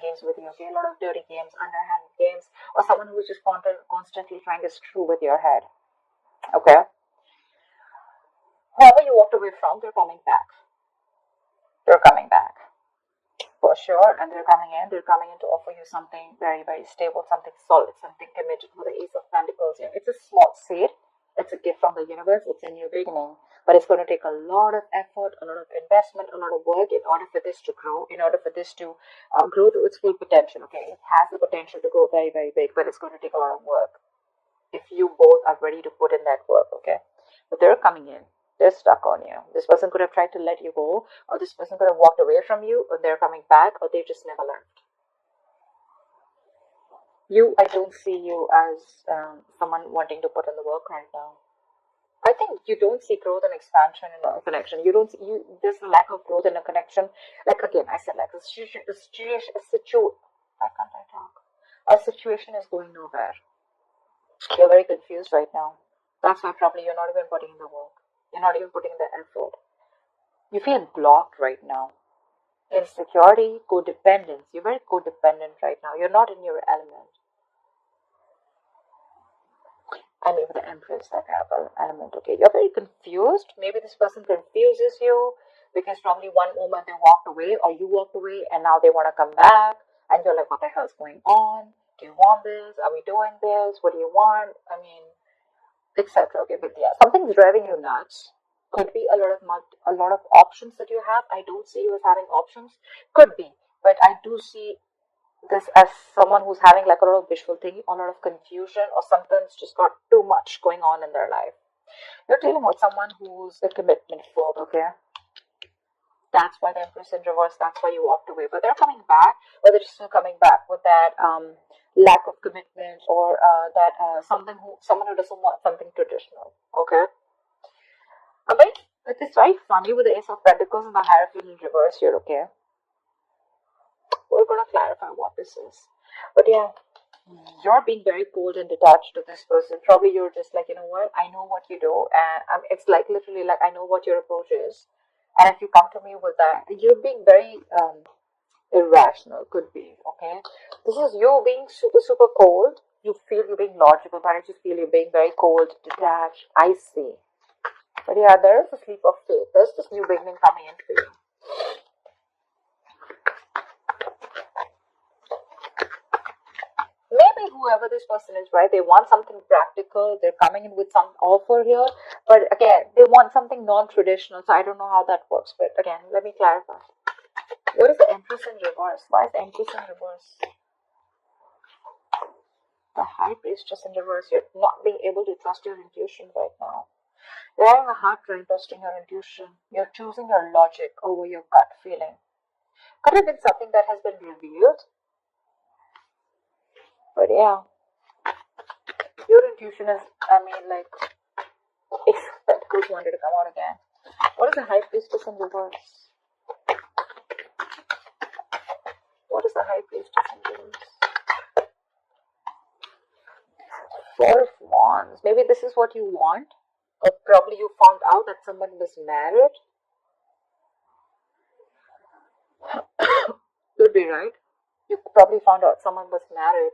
games with you, okay? A lot of dirty games, underhand games, or someone who's just constantly trying to screw with your head, okay? Whoever you walked away from, they're coming back. They're coming back. For sure, and they're coming in to offer you something very, very stable, something solid, something committed. For the Ace of Pentacles here, it's a small seed, it's a gift from the universe, it's a new beginning, but it's going to take a lot of effort, a lot of investment, a lot of work in order for this to grow, in order for this to grow to its full potential, okay? It has the potential to grow very, very big, but it's going to take a lot of work if you both are ready to put in that work, okay? But they're coming in. They're stuck on you. This person could have tried to let you go, or this person could have walked away from you, or they're coming back, or they just never left. I don't see you as someone wanting to put in the work right now. I think you don't see growth and expansion in a connection. There's a lack of growth in a connection. Like again, I said, like a situation is going nowhere. You're very confused right now. That's why probably you're not even putting in the work. You're not even putting the effort. You feel blocked right now. Insecurity, codependence. You're very codependent right now. You're not in your element. I mean, with the Empress, that kind of element, okay? You're very confused. Maybe this person confuses you because probably one moment they walked away or you walked away and now they want to come back and you're like, what the hell's going on? Do you want this? Are we doing this? What do you want? I mean, etc. Okay, but yeah, something's driving you nuts. Could be a lot of options that you have. I don't see you as having options. Could be, but I do see this as someone who's having like a lot of visual thinking, a lot of confusion, or something's just got too much going on in their life. You're dealing with someone who's a commitment phobe, okay? That's why the Empress in reverse. That's why you walked away. But they're coming back, but they're still coming back with that lack of commitment, or someone who doesn't want something traditional. Okay. It's very funny with the Ace of Pentacles and the Hierophant in reverse here. Okay. We're gonna clarify what this is, but yeah, you're being very cold and detached to this person. Probably you're just like, you know what? I know what you do, and it's like literally like I know what your approach is. And if you come to me with that, you're being very irrational, could be, okay? This is you being super, super cold. You feel you're being logical, but I just feel you're being very cold, detached, icy. But yeah, there is a sleep of faith. There's this new beginning coming in for you. Maybe whoever this person is, right? They want something practical. They're coming in with some offer here. But again, they want something non-traditional. So I don't know how that works. But again, let me clarify. What is the Empress in reverse? Why is the Empress in reverse? The High Priestess in reverse. You're not being able to trust your intuition right now. You're having a hard time trusting your intuition. You're choosing your logic over your gut feeling. Could have been something that has been revealed. But yeah, your intuition is, if Pentacles wanted to come out again. What is the High Priestess in reverse? What is the High Priestess in reverse? Four of Wands. Maybe this is what you want. Or probably you found out that someone was married. Could be, right? You probably found out someone was married.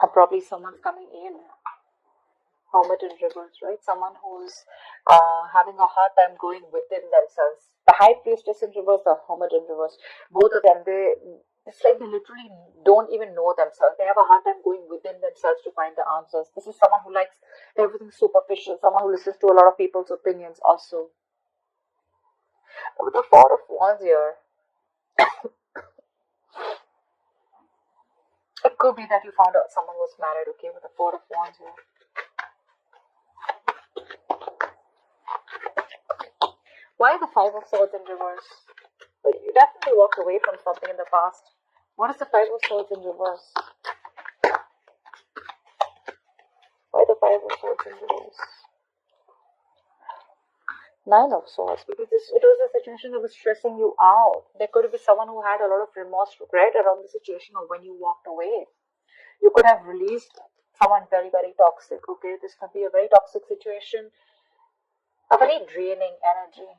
Or probably someone's coming in. Hermit in reverse, right? Someone who's having a hard time going within themselves. The High Priestess in reverse, the Hermit in reverse. Both of them, it's like they literally don't even know themselves. They have a hard time going within themselves to find the answers. This is someone who likes everything superficial, someone who listens to a lot of people's opinions also. With the Four of Wands here, it could be that you found out someone was married, okay, with the Four of Wands here. Why the Five of Swords in reverse? But you definitely walked away from something in the past. What is the Five of Swords in reverse? Why the Five of Swords in reverse? Nine of Swords, because it was a situation that was stressing you out. There could be someone who had a lot of remorse, regret around the situation or when you walked away. You could have released someone very, very toxic, okay? This could be a very toxic situation, a very draining energy.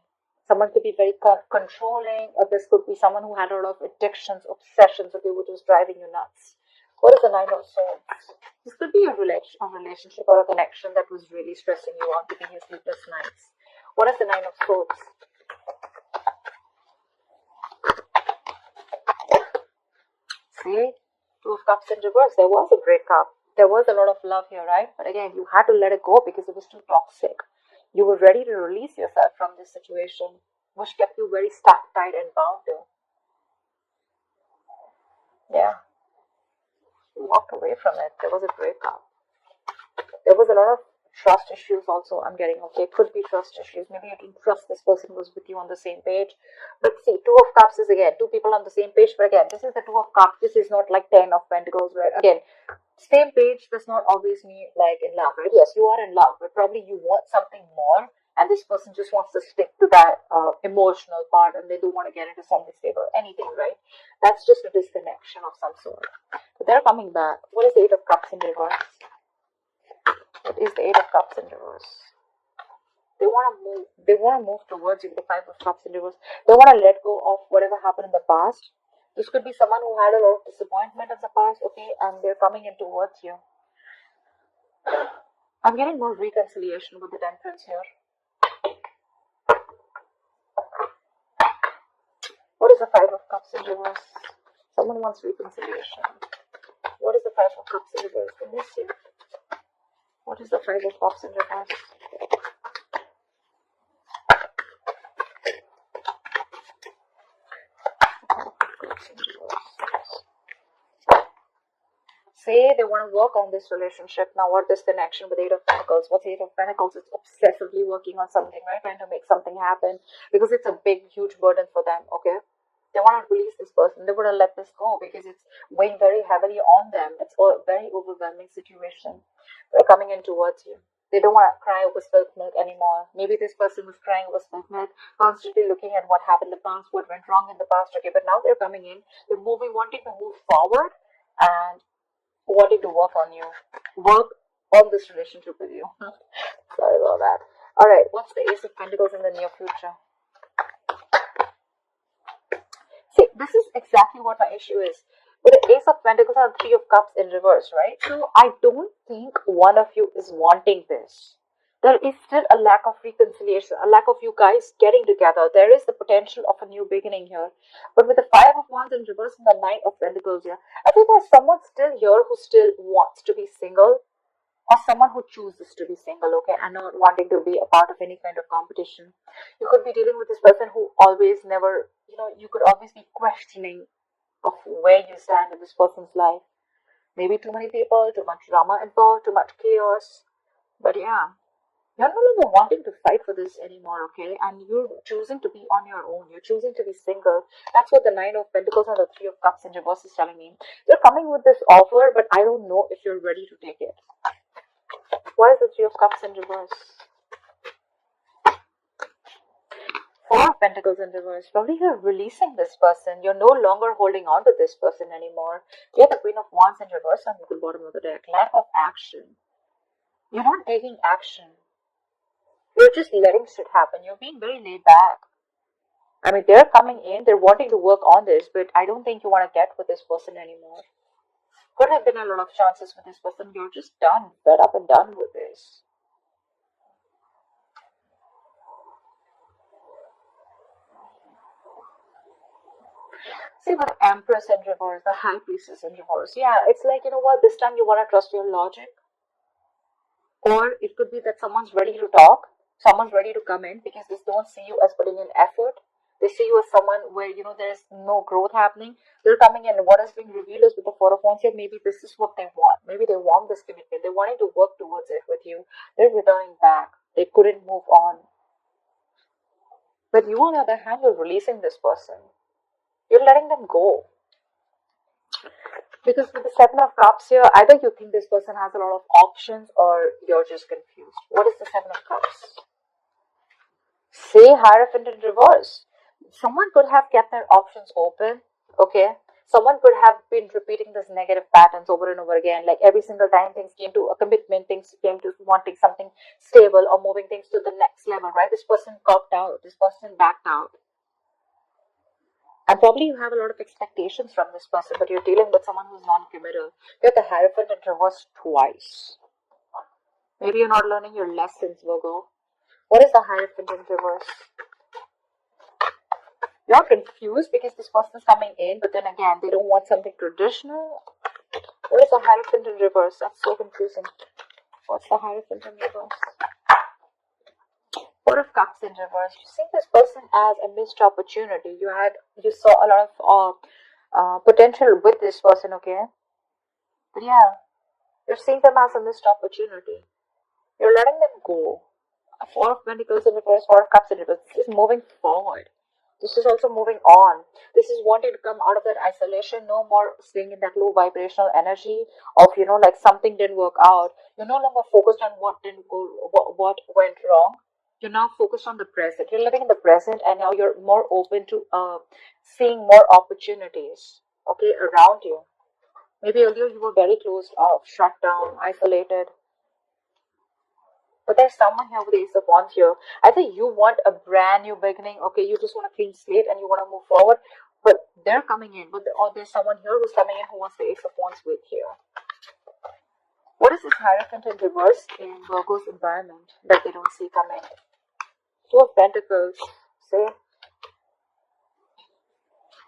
Someone could be very controlling, or this could be someone who had a lot of addictions, obsessions, okay, which was driving you nuts. What is the Nine of Swords? This could be a relationship or a connection that was really stressing you out, giving you sleepless nights. What is the Nine of Swords? See? Two of Cups in reverse. There was a breakup. There was a lot of love here, right? But again, you had to let it go because it was too toxic. You were ready to release yourself from this situation, which kept you very stuck, tight, and bound to. Yeah. You walked away from it. There was a breakup. There was a lot of trust issues also, I'm getting, okay? Could be trust issues. Maybe you didn't trust this person was with you on the same page. But see, Two of Cups is again, two people on the same page. But again, this is the Two of Cups. This is not like 10 of Pentacles, where again, same page does not always mean like in love, right? Yes, you are in love, but probably you want something more, and this person just wants to stick to that emotional part, and they don't want to get into something stable, anything, right? That's just a disconnection of some sort. But they're coming back. What is the Eight of Cups in reverse? What is the Eight of Cups in reverse? They want to move. They want to move towards you. The Five of Cups in reverse. They want to let go of whatever happened in the past. This could be someone who had a lot of disappointment in the past, okay, and they're coming in towards you. I'm getting more reconciliation with the Temperance here. What is the Five of Cups in reverse? Someone wants reconciliation. What is the Five of Cups in reverse? Can you see? What is the Five of Cups in reverse? Say they want to work on this relationship. Now, what is the connection with Eight of Pentacles? What's Eight of Pentacles? It's obsessively working on something, right? Trying to make something happen because it's a big, huge burden for them, okay? They want to release this person. They want to let this go because it's weighing very heavily on them. It's a very overwhelming situation. They're coming in towards you. They don't want to cry over spilled milk anymore. Maybe this person was crying over spilled milk, constantly looking at what happened in the past, what went wrong in the past, okay? But now they're coming in. They're moving, wanting to move forward and wanting to work on you, work on this relationship with you. Sorry about that. Alright, what's the Ace of Pentacles in the near future? See, this is exactly what my issue is. With the Ace of Pentacles and Three of Cups in reverse, right? So I don't think one of you is wanting this. There is still a lack of reconciliation, a lack of you guys getting together. There is the potential of a new beginning here. But with the Five of Wands in reverse and the Knight of Pentacles here, I think there's someone still here who still wants to be single, or someone who chooses to be single, okay, and not wanting to be a part of any kind of competition. You could be dealing with this person who always never, you could always be questioning of where you stand in this person's life. Maybe too many people, too much drama involved, too much chaos. But yeah, you're no longer wanting to fight for this anymore, okay? And you're choosing to be on your own. You're choosing to be single. That's what the Nine of Pentacles and the Three of Cups in reverse is telling me. You're coming with this offer, but I don't know if you're ready to take it. Why is the Three of Cups in reverse? Four of Pentacles in reverse. Probably you're releasing this person. You're no longer holding on to this person anymore. You have the Queen of Wands in reverse on the bottom of the deck. Lack of action. You're not taking action. You're just letting shit happen. You're being very laid back. I mean, they're coming in, they're wanting to work on this, but I don't think you want to get with this person anymore. Could have been a lot of chances with this person. You're just done, fed up and done with this. See, with the Empress in reverse, the High Priestess in reverse. Yeah, it's like, you know what, this time you want to trust your logic. Or it could be that someone's ready to talk. Someone's ready to come in because they don't see you as putting in effort. They see you as someone where, there's no growth happening. They're coming in. What is being revealed is with the Four of Wands here, maybe this is what they want. Maybe they want this commitment. They're wanting to work towards it with you. They're returning back. They couldn't move on. But you, on the other hand, you're releasing this person. You're letting them go. Because with the Seven of Cups here, either you think this person has a lot of options or you're just confused. What is the Seven of Cups? Say Hierophant in reverse. Someone could have kept their options open, okay? Someone could have been repeating this negative patterns over and over again, like every single time things came to a commitment, things came to wanting something stable or moving things to the next level, right? This person copped out, this person backed out. And probably you have a lot of expectations from this person, but you're dealing with someone who's non-committal. You have the Hierophant in reverse twice. Maybe you're not learning your lessons, Virgo. What is the Hierophant in reverse? You're confused because this person is coming in, but then again, they don't want something traditional. What is the Hierophant in reverse? That's so confusing. What's the Hierophant in reverse? Four of Cups in reverse. You see this person as a missed opportunity. You saw a lot of potential with this person, okay? But yeah, you're seeing them as a missed opportunity. You're letting them go. Four of Pentacles in reverse, Four of Cups in reverse. This is moving forward. This is also moving on. This is wanting to come out of that isolation. No more staying in that low vibrational energy of, like something didn't work out. You're no longer focused on what didn't go, what went wrong. You're now focused on the present. You're living in the present, and now you're more open to seeing more opportunities, okay, around you. Maybe earlier you were very closed off, shut down, isolated. But there's someone here with the Ace of Wands here. Either you want a brand new beginning, okay, you just want a clean slate and you want to move forward, but they're coming in, or there's someone here who's coming in who wants the Ace of Wands with you. What is this Hierophant in reverse in Virgo's environment that they don't see coming? Two of Pentacles. See?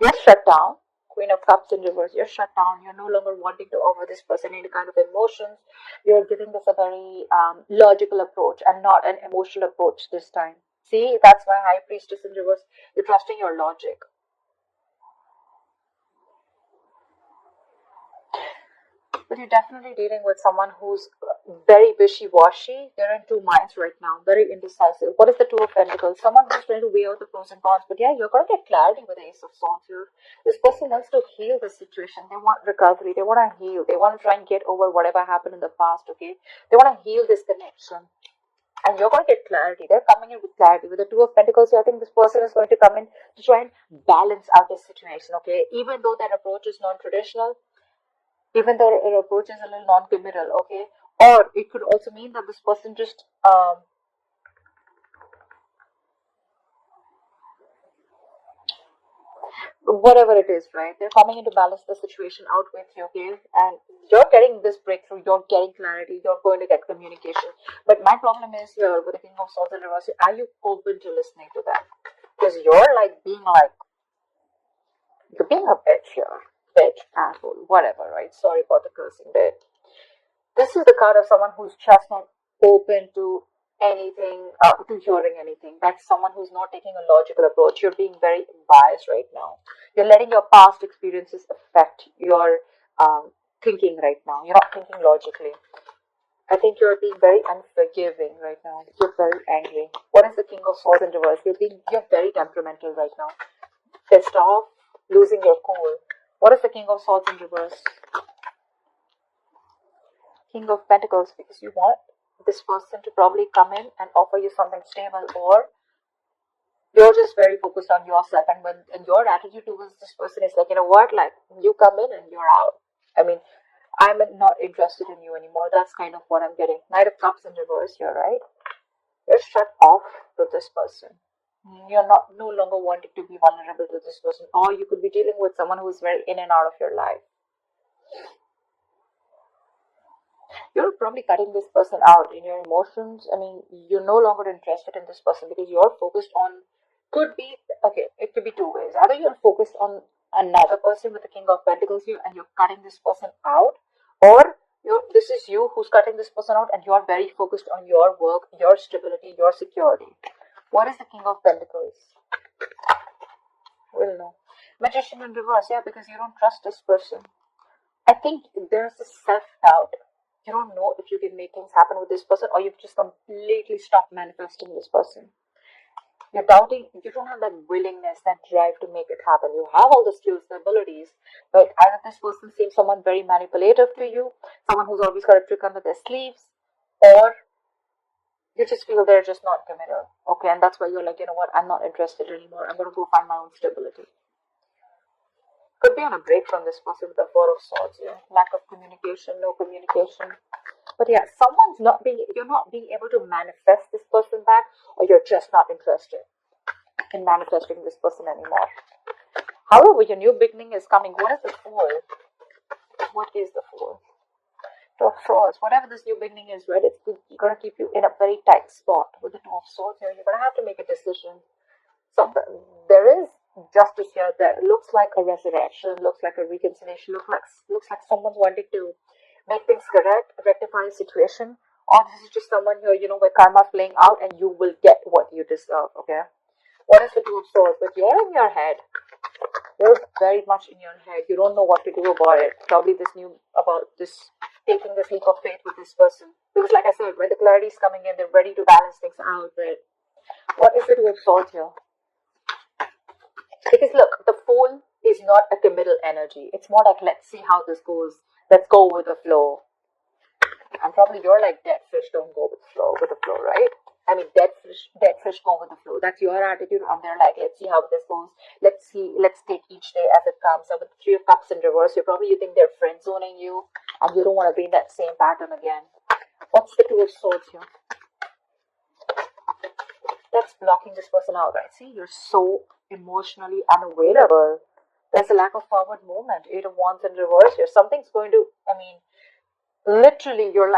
You're shut down. Queen of Cups in reverse. You're shut down. You're no longer wanting to offer this person any kind of emotions. You're giving this a very logical approach and not an emotional approach this time. See, that's why High Priestess in reverse. You're trusting your logic. But you're definitely dealing with someone who's very wishy-washy. They're in two minds right now, very indecisive. What is the Two of Pentacles? Someone who's trying to weigh out the pros and cons. But yeah, you're going to get clarity with the Ace of Swords here. This person wants to heal the situation. They want recovery. They want to heal. They want to try and get over whatever happened in the past, okay? They want to heal this connection. And you're going to get clarity. They're coming in with clarity. With the Two of Pentacles here, I think this person is going to come in to try and balance out this situation, okay? Even though that approach is non-traditional, even though your approach is a little non-committal, okay? Or it could also mean that this person just whatever it is, right? They're coming in to balance the situation out with you, okay? And you're getting this breakthrough, you're getting clarity, you're going to get communication. But my problem is here with the King of Swords and reverse, are you open to listening to that? Because you're being a bitch here. Bitch, asshole, whatever, right? Sorry for the cursing bit. This is the card of someone who's just not open to anything, to hearing anything. That's someone who's not taking a logical approach. You're being very biased right now. You're letting your past experiences affect your thinking right now. You're not thinking logically. I think you're being very unforgiving right now. You're very angry. What is the King of Swords in reverse? You're very temperamental right now. Pissed off, losing your cool. What is the King of Swords in reverse? King of Pentacles, because you want this person to probably come in and offer you something stable, or you're just very focused on yourself, and your attitude towards this person is like, you know what, like, you come in and you're out. I mean, I'm not interested in you anymore. That's kind of what I'm getting. Knight of Cups in reverse here, right? You're shut off to this person. You're no longer wanting to be vulnerable to this person, or you could be dealing with someone who's very in and out of your life. You're probably cutting this person out in your emotions. I mean, you're no longer interested in this person because you're focused on, it could be two ways. Either you're focused on another person with the King of Pentacles here and you're cutting this person out, or this is you who's cutting this person out and you're very focused on your work, your stability, your security. What is the King of Pentacles? We'll know. Magician in reverse, yeah, because you don't trust this person. I think there's a self-doubt. You don't know if you can make things happen with this person, or you've just completely stopped manifesting this person. You're doubting, you don't have that willingness, that drive to make it happen. You have all the skills, the abilities, but either this person seems someone very manipulative to you, someone who's always got a trick under their sleeves, or you just feel they're just not committed. Okay, and that's why you're like, you know what, I'm not interested anymore. I'm going to go find my own stability. Could be on a break from this person with the Four of Swords. Lack of communication, no communication. But yeah, you're not being able to manifest this person back, or you're just not interested in manifesting this person anymore. However, your new beginning is coming. What is the Fool? What is the Fool? Two of Swords. Whatever this new beginning is, right, it's going to keep you in a very tight spot. With the Two of Swords here, you're going to have to make a decision. So there is justice here that looks like a resurrection, looks like a reconciliation, looks like someone's wanting to make things correct, rectify a situation, or this is just someone here, where karma's playing out and you will get what you deserve, okay? What is the Two of Swords? But you're in your head. You're very much in your head. You don't know what to do about it. Probably taking this leap of faith with this person. Because like I said, when the clarity is coming in, they're ready to balance things out. But what is the Two of Swords here? Because look, the Fool is not a committal energy. It's more like, let's see how this goes. Let's go with the flow. And probably you're like, dead fish don't go with the flow, right? I mean, dead fish go with the flow. That's your attitude. And they're like, let's see how this goes. Let's take each day as it comes. And with the Three of Cups in reverse, you think they're friend zoning you, and you don't want to be in that same pattern again. What's the Two of Swords here? That's blocking this person out, right? See, you're so emotionally unavailable. There's a lack of forward movement. Eight of Wands in reverse here. Something's going to, literally feel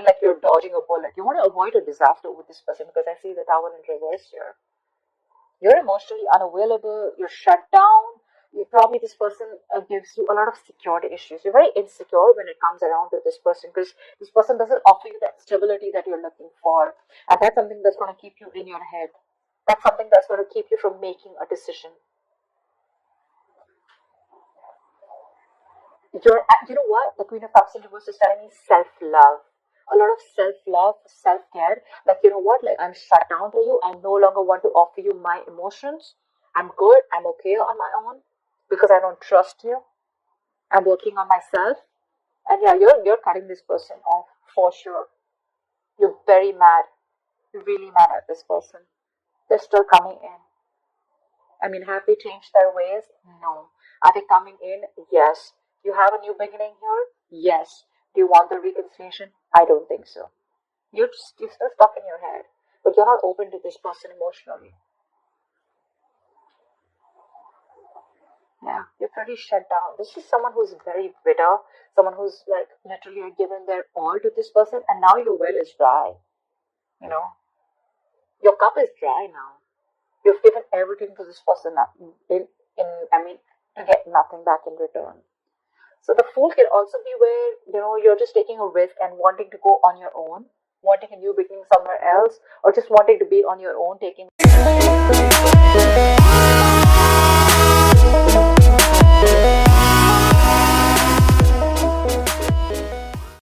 like you're dodging a bullet. You want to avoid a disaster with this person because I see the Tower in reverse here. You're emotionally unavailable. You're shut down. This person gives you a lot of security issues. You're very insecure when it comes around to this person because this person doesn't offer you that stability that you're looking for. And that's something that's going to keep you in your head. That's something that's going to keep you from making a decision. You know what? The Queen of Cups in reverse is telling me self-love. A lot of self-love, self-care. Like, you know what? Like, I'm shut down to you. I no longer want to offer you my emotions. I'm good. I'm okay on my own because I don't trust you. I'm working on myself. And yeah, you're cutting this person off for sure. You're very mad. You're really mad at this person. They're still coming in. Have they changed their ways? No. Are they coming in? Yes. You have a new beginning here? Yes. Do you want the reconciliation? I don't think so. You're still stuck in your head. But you're not open to this person emotionally. Yeah, you're pretty shut down. This is someone who's very bitter. Someone who's like literally given their all to this person, and now your well is dry. Your cup is dry now. You've given everything to this person to get nothing back in return. So the Fool can also be where, you're just taking a risk and wanting to go on your own, wanting a new beginning somewhere else, or just wanting to be on your own, taking